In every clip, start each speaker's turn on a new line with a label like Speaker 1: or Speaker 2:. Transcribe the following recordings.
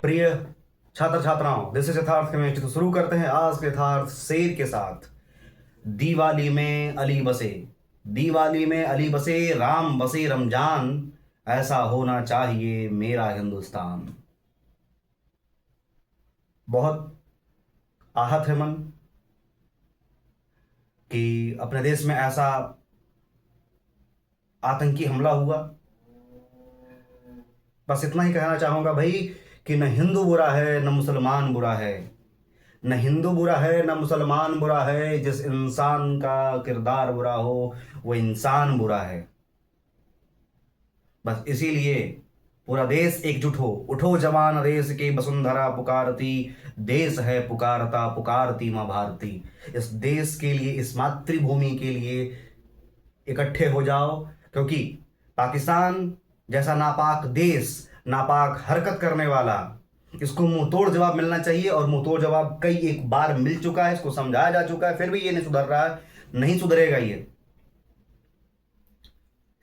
Speaker 1: प्रिय छात्र छात्राओं, दिस इज यथार्थ केमिस्ट्री। तो शुरू करते हैं आज के यथार्थ शेर के साथ। दिवाली में अली बसे, दिवाली में अली बसे, राम बसे रमजान, ऐसा होना चाहिए मेरा हिंदुस्तान। बहुत आहत है मन कि अपने देश में ऐसा आतंकी हमला हुआ। बस इतना ही कहना चाहूंगा भाई कि न हिंदू बुरा है न मुसलमान बुरा है, न हिंदू बुरा है न मुसलमान बुरा है। जिस इंसान का किरदार बुरा हो वो इंसान बुरा है। बस इसीलिए पूरा देश एकजुट हो, उठो जवान देश की वसुंधरा पुकारती, देश है पुकारता पुकारती माँ भारती। इस देश के लिए, इस मातृभूमि के लिए इकट्ठे हो जाओ, क्योंकि पाकिस्तान जैसा नापाक देश, नापाक हरकत करने वाला, इसको मुंह तोड़ जवाब मिलना चाहिए। और मुंह तोड़ जवाब कई एक बार मिल चुका है, इसको समझाया जा चुका है, फिर भी ये नहीं सुधर रहा है, नहीं सुधरेगा ये।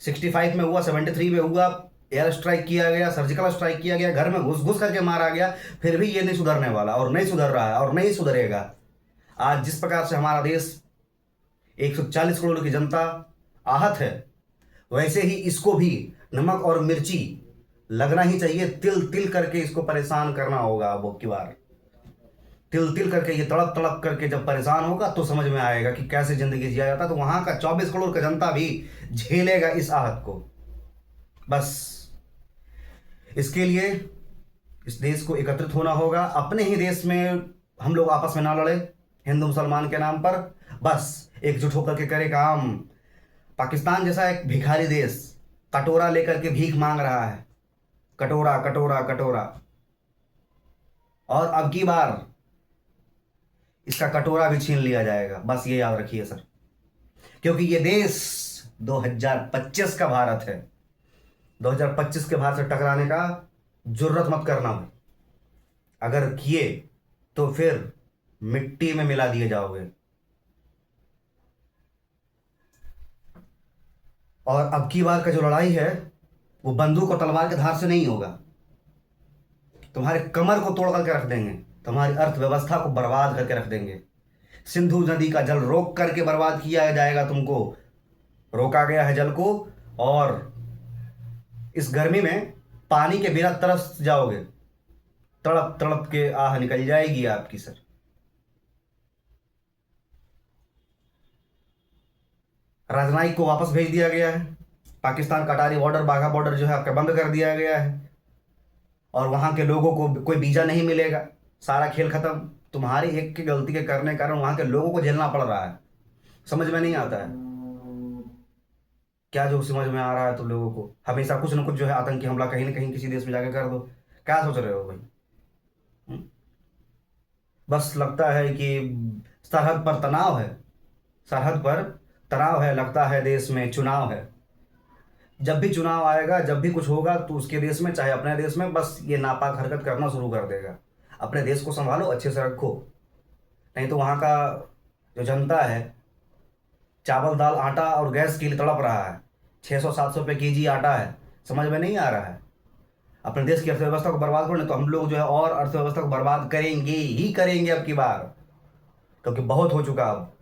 Speaker 1: 65 में हुआ, 73 में हुआ, एयर स्ट्राइक किया गया, सर्जिकल स्ट्राइक किया गया, घर में घुस घुस करके मारा गया, फिर भी ये नहीं सुधरने वाला और नहीं सुधर रहा है और नहीं सुधरेगा। आज जिस प्रकार से हमारा देश 140 करोड़ की जनता आहत है, वैसे ही इसको भी नमक और मिर्ची लगना ही चाहिए। तिल तिल करके इसको परेशान करना होगा। अब की बार तिल तिल करके, ये तड़प तड़प करके जब परेशान होगा तो समझ में आएगा कि कैसे जिंदगी जिया जाता। तो वहां का 24 करोड़ का जनता भी झेलेगा इस आहत को। बस इसके लिए इस देश को एकत्रित होना होगा। अपने ही देश में हम लोग आपस में ना लड़े हिंदू मुसलमान के नाम पर, बस एकजुट होकर के करे काम। पाकिस्तान जैसा एक भिखारी देश कटोरा लेकर के भीख मांग रहा है, कटोरा कटोरा कटोरा। और अब की बार इसका कटोरा भी छीन लिया जाएगा, बस ये याद रखिए सर। क्योंकि ये देश 2025 का भारत है। 2025 के भारत से टकराने का जुर्रत मत करना भाई। अगर किए तो फिर मिट्टी में मिला दिए जाओगे। और अब की बार का जो लड़ाई है वो बंदूक और तलवार के धार से नहीं होगा। तुम्हारे कमर को तोड़ करके रख देंगे, तुम्हारी अर्थव्यवस्था को बर्बाद करके रख देंगे। सिंधु नदी का जल रोक करके बर्बाद किया जाएगा, तुमको रोका गया है जल को। और इस गर्मी में पानी के बिना तरस जाओगे, तड़प तड़प के आह निकल जाएगी आपकी सर। राजनयिक को वापस भेज दिया गया है। पाकिस्तान कटारी बॉर्डर, बाघा बॉर्डर जो है आपका बंद कर दिया गया है। और वहां के लोगों को कोई वीजा नहीं मिलेगा, सारा खेल खत्म। तुम्हारी एक की गलती के करने के कारण वहां के लोगों को झेलना पड़ रहा है। समझ में नहीं आता है क्या? जो समझ में आ रहा है तुम लोगों को, हमेशा कुछ ना कुछ जो है आतंकी हमला कहीं ना कहीं किसी देश में जाके कर दो। क्या सोच रहे हो भाई? बस लगता है कि सरहद पर तनाव है, सरहद पर तनाव है। लगता है देश में चुनाव है। जब भी चुनाव आएगा, जब भी कुछ होगा, तो उसके देश में चाहे अपने देश में बस ये नापाक हरकत करना शुरू कर देगा। अपने देश को संभालो, अच्छे से रखो, नहीं तो वहाँ का जो जनता है चावल दाल आटा और गैस के लिए तड़प रहा है। 600-700 रुपये केजी आटा है, समझ में नहीं आ रहा है। अपने देश की अर्थव्यवस्था को बर्बाद करो, नहीं तो हम लोग जो है और अर्थव्यवस्था को बर्बाद करेंगे ही करेंगे अब की बार। क्योंकि बहुत हो चुका, अब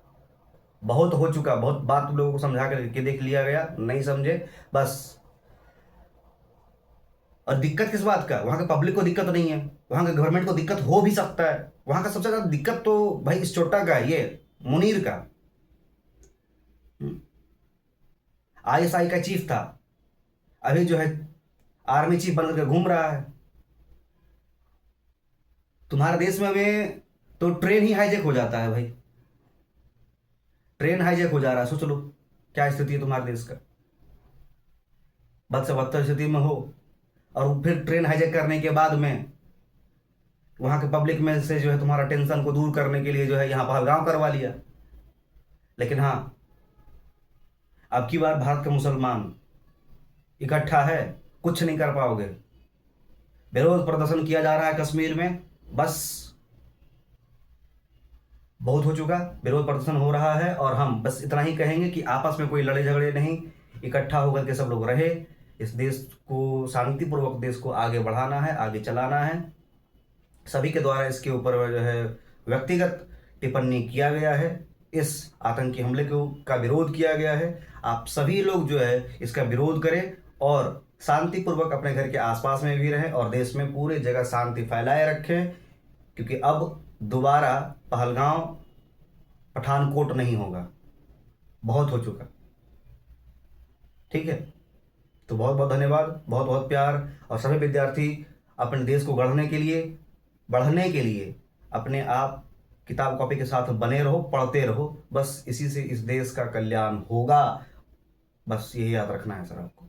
Speaker 1: बहुत हो चुका, बहुत बात तुम लोगों को समझा के देख लिया गया, नहीं समझे बस। और दिक्कत किस बात का? वहां के पब्लिक को दिक्कत नहीं है, वहां के गवर्नमेंट को दिक्कत हो भी सकता है। वहां का सबसे ज्यादा दिक्कत तो भाई इस चोटा का है, ये मुनीर का। आईएसआई का चीफ था, अभी जो है आर्मी चीफ बनकर के घूम रहा है। तुम्हारे देश में तो ट्रेन ही हाईजैक हो जाता है भाई, ट्रेन हाईजैक हो जा रहा है। सोच लो क्या स्थिति है तुम्हारे देश का। बद से बदतर स्थिति में हो, और फिर ट्रेन हाईजैक करने के बाद में वहां के पब्लिक में से जो है तुम्हारा टेंशन को दूर करने के लिए जो है यहाँ पहलगाम करवा लिया। लेकिन हाँ, अब की बार भारत का मुसलमान इकट्ठा है, कुछ नहीं कर पाओगे। विरोध प्रदर्शन किया जा रहा है कश्मीर में, बस बहुत हो चुका, विरोध प्रदर्शन हो रहा है। और हम बस इतना ही कहेंगे कि आपस में कोई लड़े झगड़े नहीं, इकट्ठा होकर के सब लोग रहे। इस देश को शांतिपूर्वक, देश को आगे बढ़ाना है, आगे चलाना है। सभी के द्वारा इसके ऊपर जो है व्यक्तिगत टिप्पणी किया गया है। इस आतंकी हमले का विरोध किया गया है। आप सभी लोग जो है इसका विरोध करें और शांतिपूर्वक अपने घर के आसपास में भी रहें और देश में पूरी जगह शांति फैलाए रखें, क्योंकि अब दोबारा पहलगांव पठानकोट नहीं होगा, बहुत हो चुका। ठीक है, तो बहुत बहुत धन्यवाद, बहुत बहुत प्यार। और सभी विद्यार्थी अपने देश को बढ़ने के लिए अपने आप किताब कॉपी के साथ बने रहो, पढ़ते रहो। बस इसी से इस देश का कल्याण होगा, बस यही याद रखना है सर आपको।